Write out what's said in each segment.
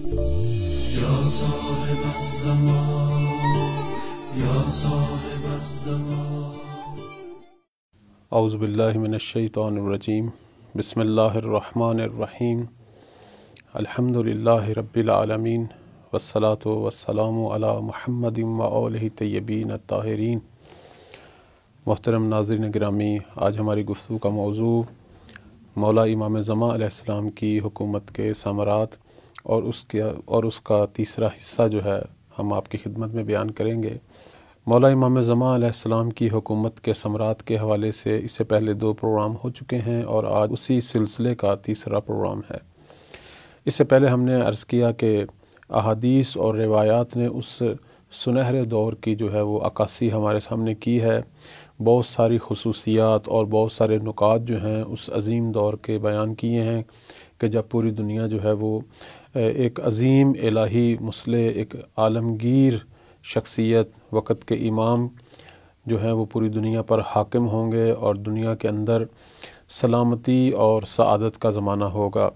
یا صاحب الزمان یا صاحب الزمان۔ اعوذ باللہ من الشیطان الرجیم، بسم اللہ الرحمن الرحیم، الحمد للہ رب العالمین، والصلاة والسلام علی محمد وآلہ طیبین الطاہرین۔ محترم ناظرین گرامی، آج ہماری گفتگو کا موضوع مولا امام زمان علیہ السلام کی حکومت کے ثمرات اور اس کا تیسرا حصہ جو ہے ہم آپ کی خدمت میں بیان کریں گے۔ مولا امام زمان علیہ السلام کی حکومت کے ثمرات کے حوالے سے اس سے پہلے 2 پروگرام ہو چکے ہیں اور آج اسی سلسلے کا تیسرا پروگرام ہے۔ اس سے پہلے ہم نے عرض کیا کہ احادیث اور روایات نے اس سنہرے دور کی جو ہے وہ عکاسی ہمارے سامنے کی ہے۔ بہت ساری خصوصیات اور بہت سارے نکات جو ہیں اس عظیم دور کے بیان کیے ہیں کہ جب پوری دنیا جو ہے وہ ایک عظیم الہی مصلح، ایک عالمگیر شخصیت، وقت کے امام جو ہیں وہ پوری دنیا پر حاکم ہوں گے اور دنیا کے اندر سلامتی اور سعادت کا زمانہ ہوگا۔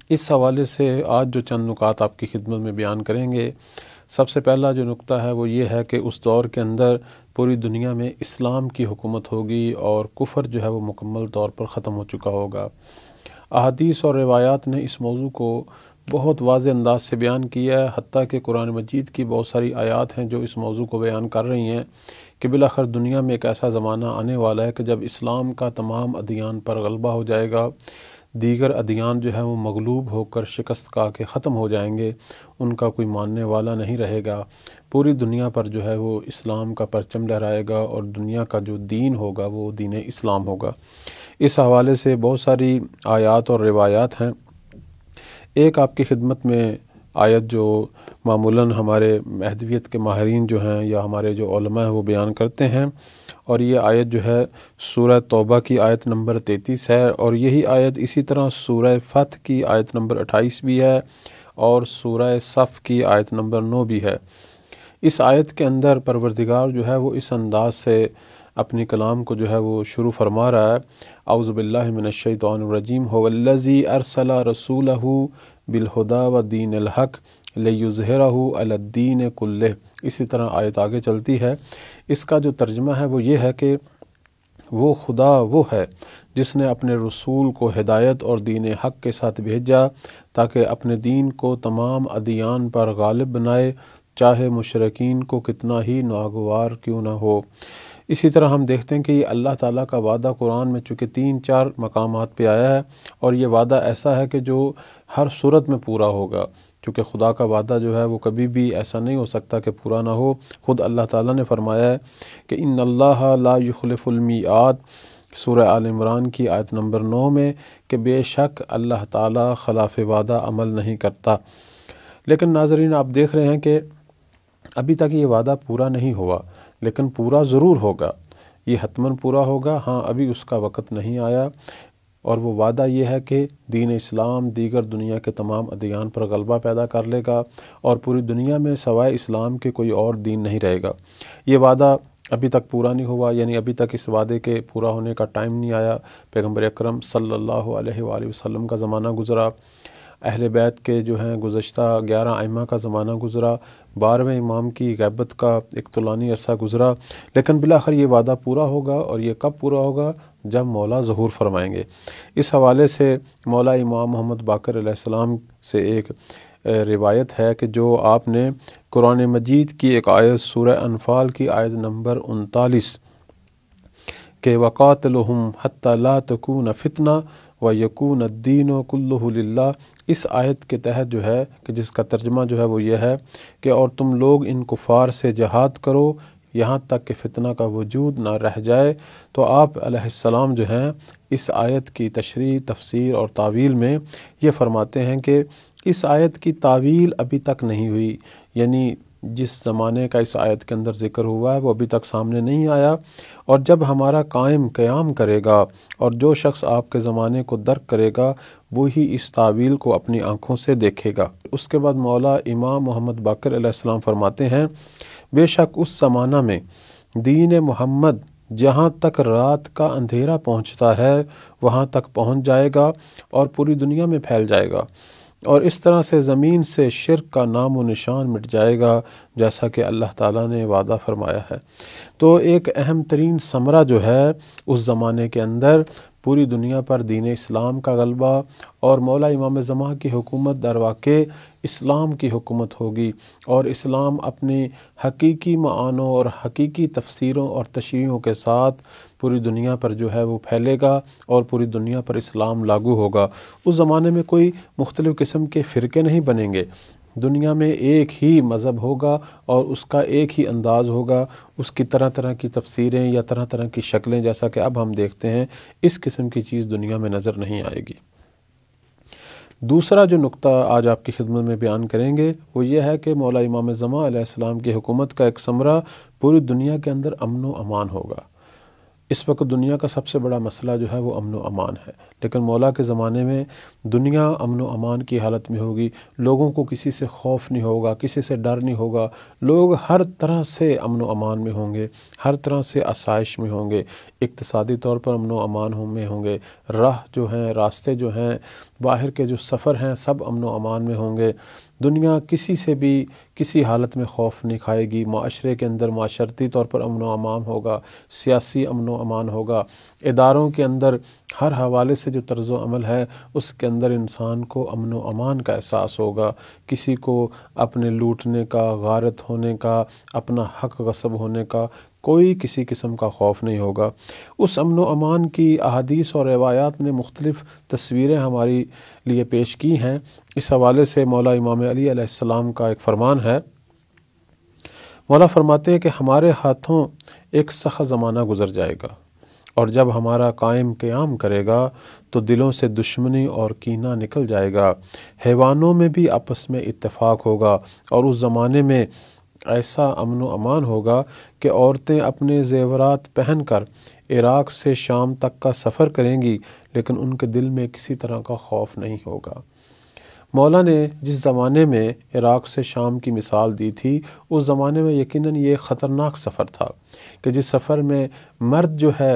اس حوالے سے آج جو چند نکات آپ کی خدمت میں بیان کریں گے، سب سے پہلا جو نکتہ ہے وہ یہ ہے کہ اس دور کے اندر پوری دنیا میں اسلام کی حکومت ہوگی اور کفر جو ہے وہ مکمل طور پر ختم ہو چکا ہوگا۔ احادیث اور روایات نے اس موضوع کو بہت واضح انداز سے بیان کیا ہے، حتیٰ کہ قرآن مجید کی بہت ساری آیات ہیں جو اس موضوع کو بیان کر رہی ہیں کہ بالآخر دنیا میں ایک ایسا زمانہ آنے والا ہے کہ جب اسلام کا تمام ادیان پر غلبہ ہو جائے گا، دیگر ادیان جو ہیں وہ مغلوب ہو کر شکست کھا کے ختم ہو جائیں گے، ان کا کوئی ماننے والا نہیں رہے گا۔ پوری دنیا پر جو ہے وہ اسلام کا پرچم لہرائے گا اور دنیا کا جو دین ہوگا وہ دین اسلام ہوگا۔ اس حوالے سے بہت ساری آیات اور روایات ہیں۔ ایک آپ کی خدمت میں آیت جو معمولاً ہمارے مہدویت کے ماہرین جو ہیں یا ہمارے جو علماء ہیں وہ بیان کرتے ہیں، اور یہ آیت جو ہے سورہ توبہ کی آیت نمبر 33 ہے، اور یہی آیت اسی طرح سورہ فتح کی آیت نمبر 28 بھی ہے اور سورہ صف کی آیت نمبر 9 بھی ہے۔ اس آیت کے اندر پروردگار جو ہے وہ اس انداز سے اپنی کلام کو جو ہے وہ شروع فرما رہا ہے، اعوذ باللہ من الشیطان الرجیم، هو الذی ارسل رسولہ بالہدی ودین الحق لیظہرہ علی الدین کلہ۔ اسی طرح آیت آگے چلتی ہے۔ اس کا جو ترجمہ ہے وہ یہ ہے کہ وہ خدا وہ ہے جس نے اپنے رسول کو ہدایت اور دین حق کے ساتھ بھیجا تاکہ اپنے دین کو تمام ادیان پر غالب بنائے، چاہے مشرکین کو کتنا ہی ناگوار کیوں نہ ہو۔ اسی طرح ہم دیکھتے ہیں کہ یہ اللہ تعالیٰ کا وعدہ قرآن میں چونکہ 3-4 مقامات پہ آیا ہے، اور یہ وعدہ ایسا ہے کہ جو ہر صورت میں پورا ہوگا، کیونکہ خدا کا وعدہ جو ہے وہ کبھی بھی ایسا نہیں ہو سکتا کہ پورا نہ ہو۔ خود اللہ تعالیٰ نے فرمایا ہے کہ ان اللہ لا یخلف المیعاد، سورہ آل عمران کی آیت نمبر 9 میں، کہ بے شک اللہ تعالیٰ خلاف وعدہ عمل نہیں کرتا۔ لیکن ناظرین، آپ دیکھ رہے ہیں کہ ابھی تک یہ وعدہ پورا نہیں ہوا، لیکن پورا ضرور ہوگا، یہ حتماً پورا ہوگا۔ ہاں، ابھی اس کا وقت نہیں آیا، اور وہ وعدہ یہ ہے کہ دین اسلام دیگر دنیا کے تمام ادیان پر غلبہ پیدا کر لے گا اور پوری دنیا میں سوائے اسلام کے کوئی اور دین نہیں رہے گا۔ یہ وعدہ ابھی تک پورا نہیں ہوا، یعنی ابھی تک اس وعدے کے پورا ہونے کا ٹائم نہیں آیا۔ پیغمبر اکرم صلی اللہ علیہ وآلہ وسلم کا زمانہ گزرا، اہل بیت کے جو ہیں گزشتہ 11 ائمہ کا زمانہ گزرا، 12ویں امام کی غیبت کا ایک طولانی عرصہ گزرا، لیکن بالآخر یہ وعدہ پورا ہوگا، اور یہ کب پورا ہوگا؟ جب مولا ظہور فرمائیں گے۔ اس حوالے سے مولا امام محمد باقر علیہ السلام سے ایک روایت ہے کہ جو آپ نے قرآن مجید کی ایک آیت سورہ انفال کی آیت نمبر 39 کہ وَقَاتِلُهُمْ حَتَّى لَا تَكُونَ فِتْنَةٌ وَيَكُونَ الدِّينُ كُلُّهُ لِلَّهِ، اس آیت کے تحت جو ہے کہ جس کا ترجمہ جو ہے وہ یہ ہے کہ اور تم لوگ ان کفار سے جہاد کرو یہاں تک کہ فتنہ کا وجود نہ رہ جائے۔ تو آپ علیہ السلام جو ہیں اس آیت کی تشریح، تفسیر اور تعویل میں یہ فرماتے ہیں کہ اس آیت کی تعویل ابھی تک نہیں ہوئی، یعنی جس زمانے کا اس آیت کے اندر ذکر ہوا ہے وہ ابھی تک سامنے نہیں آیا، اور جب ہمارا قیام کرے گا اور جو شخص آپ کے زمانے کو درک کرے گا وہی اس تعویل کو اپنی آنکھوں سے دیکھے گا۔ اس کے بعد مولا امام محمد باقر علیہ السلام فرماتے ہیں، بے شک اس زمانہ میں دین محمد جہاں تک رات کا اندھیرا پہنچتا ہے وہاں تک پہنچ جائے گا اور پوری دنیا میں پھیل جائے گا۔ اور اس طرح سے زمین سے شرک کا نام و نشان مٹ جائے گا، جیسا کہ اللہ تعالیٰ نے وعدہ فرمایا ہے۔ تو ایک اہم ترین ثمرہ جو ہے اس زمانے کے اندر پوری دنیا پر دین اسلام کا غلبہ اور مولا امام زمان کی حکومت در واقع اسلام کی حکومت ہوگی، اور اسلام اپنی حقیقی معانوں اور حقیقی تفسیروں اور تشریحوں کے ساتھ پوری دنیا پر جو ہے وہ پھیلے گا اور پوری دنیا پر اسلام لاگو ہوگا۔ اس زمانے میں کوئی مختلف قسم کے فرقے نہیں بنیں گے، دنیا میں ایک ہی مذہب ہوگا اور اس کا ایک ہی انداز ہوگا، اس کی طرح طرح کی تفسیریں یا طرح طرح کی شکلیں جیسا کہ اب ہم دیکھتے ہیں، اس قسم کی چیز دنیا میں نظر نہیں آئے گی۔ دوسرا جو نقطہ آج آپ کی خدمت میں بیان کریں گے وہ یہ ہے کہ مولا امام زمان علیہ السلام کی حکومت کا ایک ثمرہ پوری دنیا کے اندر امن و امان ہوگا۔ اس وقت دنیا کا سب سے بڑا مسئلہ جو ہے وہ امن و امان ہے، لیکن مولا کے زمانے میں دنیا امن و امان کی حالت میں ہوگی، لوگوں کو کسی سے خوف نہیں ہوگا، کسی سے ڈر نہیں ہوگا، لوگ ہر طرح سے امن و امان میں ہوں گے، ہر طرح سے آسائش میں ہوں گے، اقتصادی طور پر امن و امان میں ہوں گے، راہ جو ہیں، راستے جو ہیں، باہر کے جو سفر ہیں، سب امن و امان میں ہوں گے۔ دنیا کسی سے بھی کسی حالت میں خوف نہیں کھائے گی، معاشرے کے اندر معاشرتی طور پر امن و امان ہوگا، سیاسی امن و امان ہوگا، اداروں کے اندر ہر حوالے سے جو طرز و عمل ہے اس کے اندر انسان کو امن و امان کا احساس ہوگا، کسی کو اپنے لوٹنے کا، غارت ہونے کا، اپنا حق غصب ہونے کا کوئی کسی قسم کا خوف نہیں ہوگا۔ اس امن و امان کی احادیث اور روایات نے مختلف تصویریں ہماری لیے پیش کی ہیں۔ اس حوالے سے مولا امام علی علیہ السلام کا ایک فرمان ہے، مولا فرماتے ہیں کہ ہمارے ہاتھوں ایک سخت زمانہ گزر جائے گا، اور جب ہمارا قائم قیام کرے گا تو دلوں سے دشمنی اور کینہ نکل جائے گا، حیوانوں میں بھی آپس میں اتفاق ہوگا، اور اس زمانے میں ایسا امن و امان ہوگا کہ عورتیں اپنے زیورات پہن کر عراق سے شام تک کا سفر کریں گی، لیکن ان کے دل میں کسی طرح کا خوف نہیں ہوگا۔ مولا نے جس زمانے میں عراق سے شام کی مثال دی تھی، اس زمانے میں یقیناً یہ خطرناک سفر تھا کہ جس سفر میں مرد جو ہے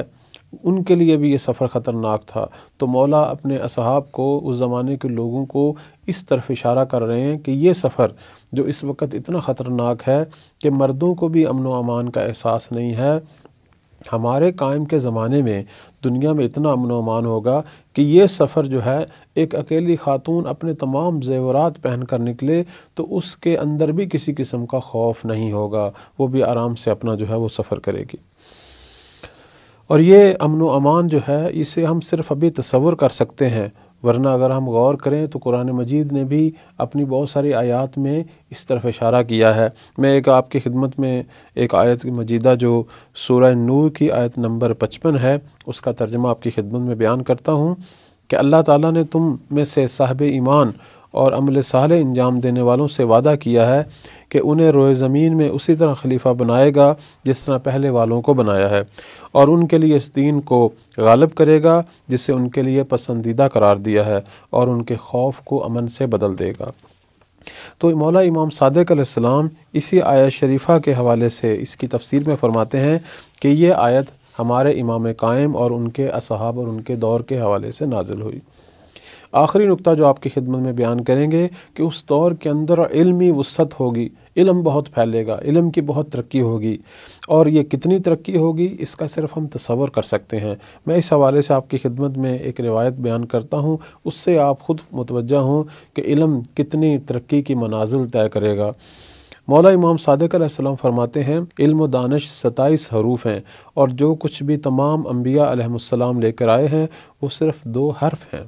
ان کے لیے بھی یہ سفر خطرناک تھا۔ تو مولا اپنے اصحاب کو، اس زمانے کے لوگوں کو اس طرف اشارہ کر رہے ہیں کہ یہ سفر جو اس وقت اتنا خطرناک ہے کہ مردوں کو بھی امن و امان کا احساس نہیں ہے، ہمارے قائم کے زمانے میں دنیا میں اتنا امن و امان ہوگا کہ یہ سفر جو ہے ایک اکیلی خاتون اپنے تمام زیورات پہن کر نکلے تو اس کے اندر بھی کسی قسم کا خوف نہیں ہوگا، وہ بھی آرام سے اپنا جو ہے وہ سفر کرے گی۔ اور یہ امن و امان جو ہے اسے ہم صرف ابھی تصور کر سکتے ہیں، ورنہ اگر ہم غور کریں تو قرآن مجید نے بھی اپنی بہت ساری آیات میں اس طرف اشارہ کیا ہے۔ میں ایک آپ کی خدمت میں ایک آیت مجیدہ جو سورہ نور کی آیت نمبر 55 ہے، اس کا ترجمہ آپ کی خدمت میں بیان کرتا ہوں کہ اللہ تعالیٰ نے تم میں سے صاحب ایمان اور عمل صالح انجام دینے والوں سے وعدہ کیا ہے کہ انہیں روئے زمین میں اسی طرح خلیفہ بنائے گا جس طرح پہلے والوں کو بنایا ہے، اور ان کے لیے اس دین کو غالب کرے گا جسے ان کے لیے پسندیدہ قرار دیا ہے، اور ان کے خوف کو امن سے بدل دے گا۔ تو مولا امام صادق علیہ السلام اسی آیت شریفہ کے حوالے سے اس کی تفسیر میں فرماتے ہیں کہ یہ آیت ہمارے امام قائم اور ان کے اصحاب اور ان کے دور کے حوالے سے نازل ہوئی۔ آخری نقطہ جو آپ کی خدمت میں بیان کریں گے کہ اس دور کے اندر علمی وسعت ہوگی، علم بہت پھیلے گا، علم کی بہت ترقی ہوگی، اور یہ کتنی ترقی ہوگی اس کا صرف ہم تصور کر سکتے ہیں۔ میں اس حوالے سے آپ کی خدمت میں ایک روایت بیان کرتا ہوں، اس سے آپ خود متوجہ ہوں کہ علم کتنی ترقی کی منازل طے کرے گا۔ مولا امام صادق علیہ السلام فرماتے ہیں علم و دانش 27 حروف ہیں، اور جو کچھ بھی تمام انبیاء علیہ السلام لے کر آئے ہیں وہ صرف 2 حرف ہیں،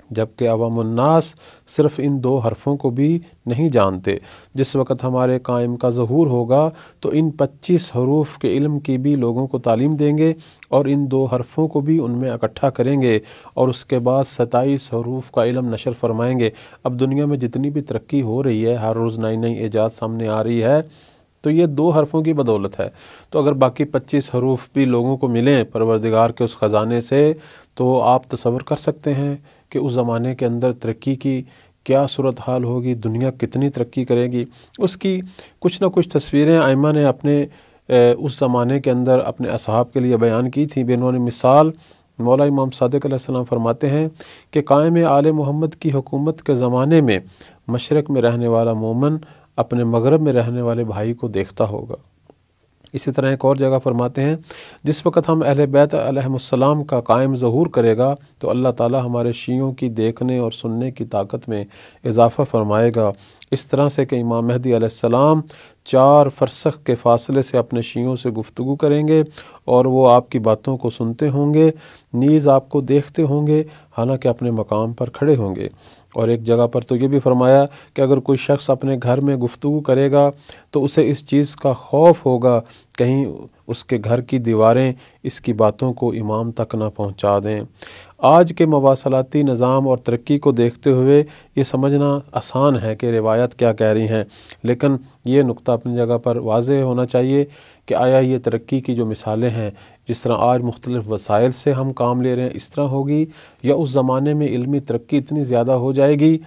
جبکہ عوام الناس صرف ان 2 حرفوں کو بھی نہیں جانتے۔ جس وقت ہمارے قائم کا ظہور ہوگا تو ان 25 حروف کے علم کی بھی لوگوں کو تعلیم دیں گے اور ان 2 حرفوں کو بھی ان میں اکٹھا کریں گے، اور اس کے بعد 27 حروف کا علم نشر فرمائیں گے۔ اب دنیا میں جتنی بھی ترقی ہو رہی ہے، ہر روز نئی نئی ایجاد سامنے آ رہی ہے، تو یہ 2 حرفوں کی بدولت ہے۔ تو اگر باقی 25 حروف بھی لوگوں کو ملیں پروردگار کے اس خزانے سے، تو آپ تصور کر سکتے ہیں کہ اس زمانے کے اندر ترقی کی کیا صورتحال ہوگی، دنیا کتنی ترقی کرے گی۔ اس کی کچھ نہ کچھ تصویریں ائمہ نے اپنے اس زمانے کے اندر اپنے اصحاب کے لیے بیان کی تھیں۔ بعنوان مثال مولا امام صادق علیہ السلام فرماتے ہیں کہ قائم آل محمد کی حکومت کے زمانے میں مشرق میں رہنے والا مومن اپنے مغرب میں رہنے والے بھائی کو دیکھتا ہوگا۔ اسی طرح ایک اور جگہ فرماتے ہیں جس وقت ہم اہل بیت علیہم السلام کا قائم ظہور کرے گا تو اللہ تعالی ہمارے شیعوں کی دیکھنے اور سننے کی طاقت میں اضافہ فرمائے گا، اس طرح سے کہ امام مہدی علیہ السلام 4 فرسخ کے فاصلے سے اپنے شیعوں سے گفتگو کریں گے اور وہ آپ کی باتوں کو سنتے ہوں گے، نیز آپ کو دیکھتے ہوں گے حالانکہ اپنے مقام پر کھڑے ہوں گے۔ اور ایک جگہ پر تو یہ بھی فرمایا کہ اگر کوئی شخص اپنے گھر میں گفتگو کرے گا تو اسے اس چیز کا خوف ہوگا کہیں اس کے گھر کی دیواریں اس کی باتوں کو امام تک نہ پہنچا دیں۔ آج کے مواصلاتی نظام اور ترقی کو دیکھتے ہوئے یہ سمجھنا آسان ہے کہ روایت کیا کہہ رہی ہیں، لیکن یہ نقطہ اپنی جگہ پر واضح ہونا چاہیے کہ آیا یہ ترقی کی جو مثالیں ہیں جس طرح آج مختلف وسائل سے ہم کام لے رہے ہیں اس طرح ہوگی، یا اس زمانے میں علمی ترقی اتنی زیادہ ہو جائے گی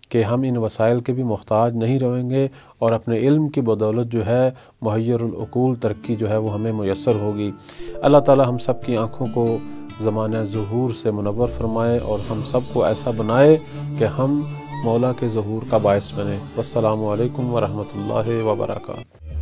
کہ ہم ان وسائل کے بھی محتاج نہیں رہیں گے اور اپنے علم کی بدولت جو ہے محیر العقول ترقی جو ہے وہ ہمیں میسر ہوگی۔ اللہ تعالی ہم سب کی آنکھوں کو زمانہ ظہور سے منور فرمائے اور ہم سب کو ایسا بنائے کہ ہم مولا کے ظہور کا باعث بنیں۔ والسلام علیکم ورحمۃ اللہ وبرکاتہ۔